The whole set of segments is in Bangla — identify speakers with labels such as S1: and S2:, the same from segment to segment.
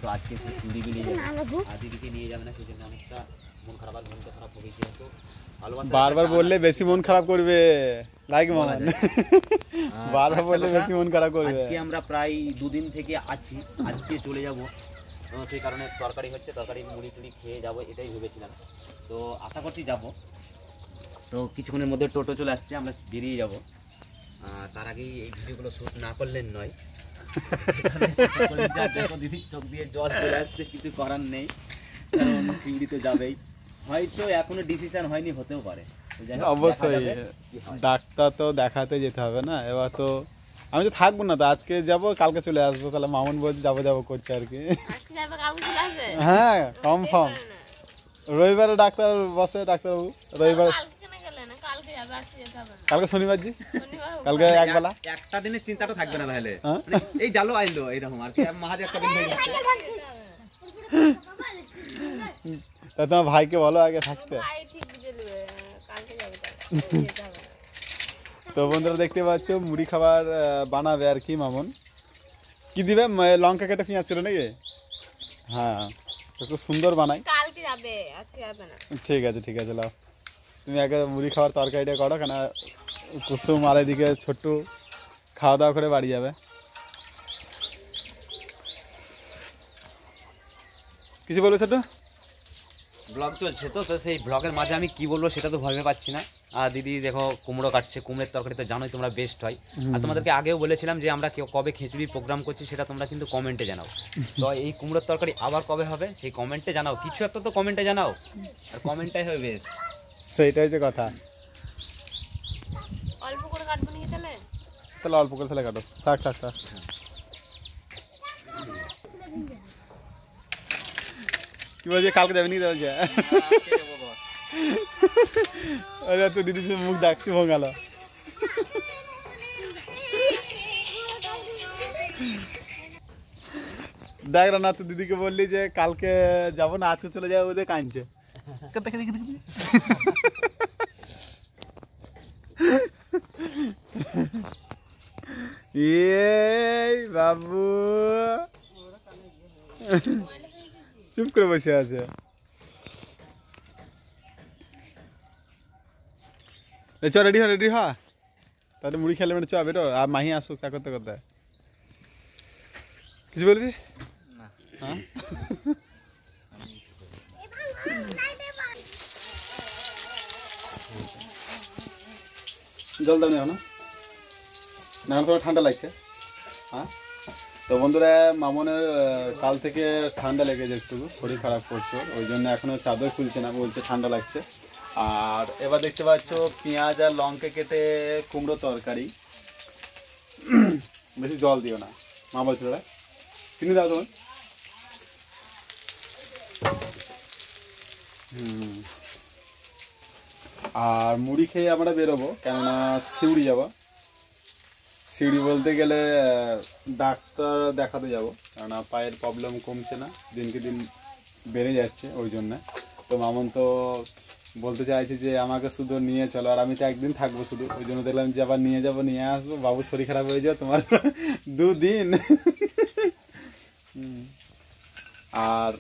S1: যেহেতু আজকে সে দিদি নিয়ে যাবে আর দিদিকে নিয়ে যাবে না, সেই জন্য অনেকটা মন খারাপ আর মনটা খারাপ হবে। যেহেতু
S2: বারবার বললে বেশি মন খারাপ করবে, লাইক মামান বারবার বললে বেশি মন খারাপ করবে।
S1: আজকে আমরা প্রায় 2 দিন থেকে আছি, আজকে চলে যাব, সেই কারণে তরকারি হচ্ছে, তরকারি মুড়ি টুড়ি খেয়ে যাবো এটাই ভেবেছিলাম। তো আশা করছি যাব। তো কিছুক্ষণের মধ্যে টোটো চলে আসছে, আমরা বেরিয়ে যাব। তার আগেই এই ভিডিওগুলো শ্যুট না করলেন নয়। দেখো দিদির চোখ দিয়ে জল চলে আসছে, কিছু করার নেই, কারণ শিউড়িতে যাবেই। হয়তো এখনো ডিসিশন হয়নি, হতেও পারে।
S2: অবশ্যই ডাক্তার তো দেখাতে যেতে হবে না। এবার তো আমি তো থাকবো না, তো আজকে যাব কালকে চলে আসবো। তাহলে মামুন বলছে যাবো যাবো করছে আর কি। হ্যাঁ কনফার্ম। রবিবারে ডাক্তার বসে, ডাক্তারবাবু রবিবার, কালকে শনিবার জি, কালকে একবেলা
S1: একটা দিনের চিন্তাটা থাকবে না তাহলে। এই জালো আইলো এইরকম আর কি, মাঝে একটা দিন হয়ে যাচ্ছে।
S2: তা তোমার ভাইকে বলো আগে থাকতে। তো বন্ধুরা দেখতে পাচ্ছ মুড়ি খাবার বানাবে আর কি মামুন। কি দিবে, লঙ্কা কেটে পেঁয়াজ ছিল নাকি? হ্যাঁ তো খুব সুন্দর বানাই। ঠিক আছে ঠিক আছে, লাও তুমি আগে মুড়ি খাওয়ার তরকারিটা করো, কেন কুসুম আর এদিকে ছোট্টু খাওয়া দাওয়া করে বাড়ি যাবে। কিছু বলবো ছোট্টু?
S1: ব্লগ চলছে তো, সেই ব্লগের মাঝে আমি কি বলবো সেটা তো ভেবে পাচ্ছি না। আর দিদি দেখো কুমড়ো কাটছে, কুমড়ের তরকারি তো জানোই তোমরা বেস্ট হয়। আর তোমাদেরকে আগেও বলেছিলাম যে আমরা কবে খিচুড়ি প্রোগ্রাম করছি সেটা তোমরা কিন্তু কমেন্টে জানাও। তো এই কুমড়োর তরকারি আবার কবে হবে সেই কমেন্টে জানাও, কিছু একটা তো কমেন্টে জানাও, আর কমেন্টটাই হবে বেস্ট।
S2: সেইটাই যে কথা।
S3: অল্প করে কাটবো নাকি তাহলে?
S2: তাহলে অল্প করে তাহলে কাটো, থাক থাক থাক। কি বলছে কালকে যাবে নি? বলছে তো দিদি মুখ ডাকছে ভোঙালো। দেখ না তো দিদিকে বললি যে কালকে যাবো না, আজকে চলে যাবো, ওদের কাঁদছে। এই বাবু চুপ করে বসে আছে। চ রেডি হ রেডি হ, তাহলে মুড়ি খেলে মানে চ বেরো। আর মাহি আসুক তা করতে করতে। কিছু বলবি? হ্যাঁ জল দাও না, না তোমার ঠান্ডা লাগছে? হ্যাঁ তো বন্ধুরা মামনের কাল থেকে ঠান্ডা লেগেছে, একটু শরীর খারাপ করছে, ওই জন্য এখনও চাদর খুলছে না, বলছে ঠান্ডা লাগছে। আর এবার দেখতে পাচ্ছ পেঁয়াজ আর লঙ্কা কেটে কুমড়ো তরকারি। বেশি জল দিও না, মা বলছিল। চিনি দাও তোমার। আর মুড়ি খেয়ে আমরা বেরোবো, কেননা শিউড়ি যাবো। সিঁড়ি বলতে গেলে ডাক্তার দেখাতে যাব, কেননা পায়ের প্রবলেম কমছে না, দিনকে দিন বেড়ে যাচ্ছে, ওই জন্যে। তো মামন তো বলতে চাইছে যে আমাকে শুধু নিয়ে চলো, আর আমি তো একদিন থাকবো শুধু, ওই জন্য দেখলাম যে আবার নিয়ে যাবো, নিয়ে আসবো। বাবু শরীর খারাপ হয়ে যাবে তোমার 2 দিন। আর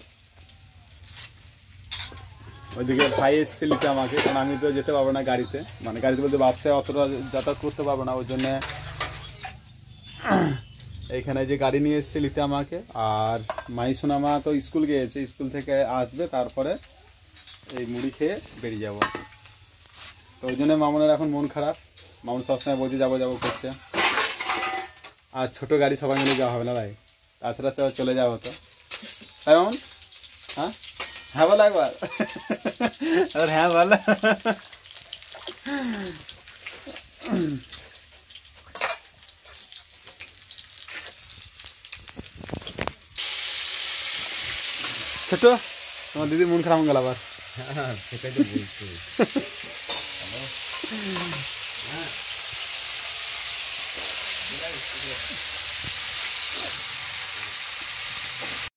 S2: ওইদিকে ভাই এসছে নিতে আমাকে, কারণ আমি তো যেতে পারবো না গাড়িতে, মানে গাড়িতে বলতে বাসে অতটা যাতায়াত করতে পারবো না, ওই জন্যে এইখানে যে গাড়ি নিয়ে এসছে নিতে আমাকে। আর মাই সোনামা তো স্কুল গিয়েছে, স্কুল থেকে আসবে, তারপরে এই মুড়ি খেয়ে বেরিয়ে যাব। তো ওই জন্য মামুনের এখন মন খারাপ, মামুন সবসময় বলছে যাবো যাবো করছে। আর ছোটো গাড়ি সবাই মিলে যাওয়া হবে না ভাই, তাছাড়া তো চলে যাওয়া হতো, তাই মামুন? হ্যাঁ হ্যাঁ বলো একবার। হ্যাঁ বলো। ছোট তোমার দিদির মন খারাপ গেল আবার।
S1: সেটাই তো বলছি।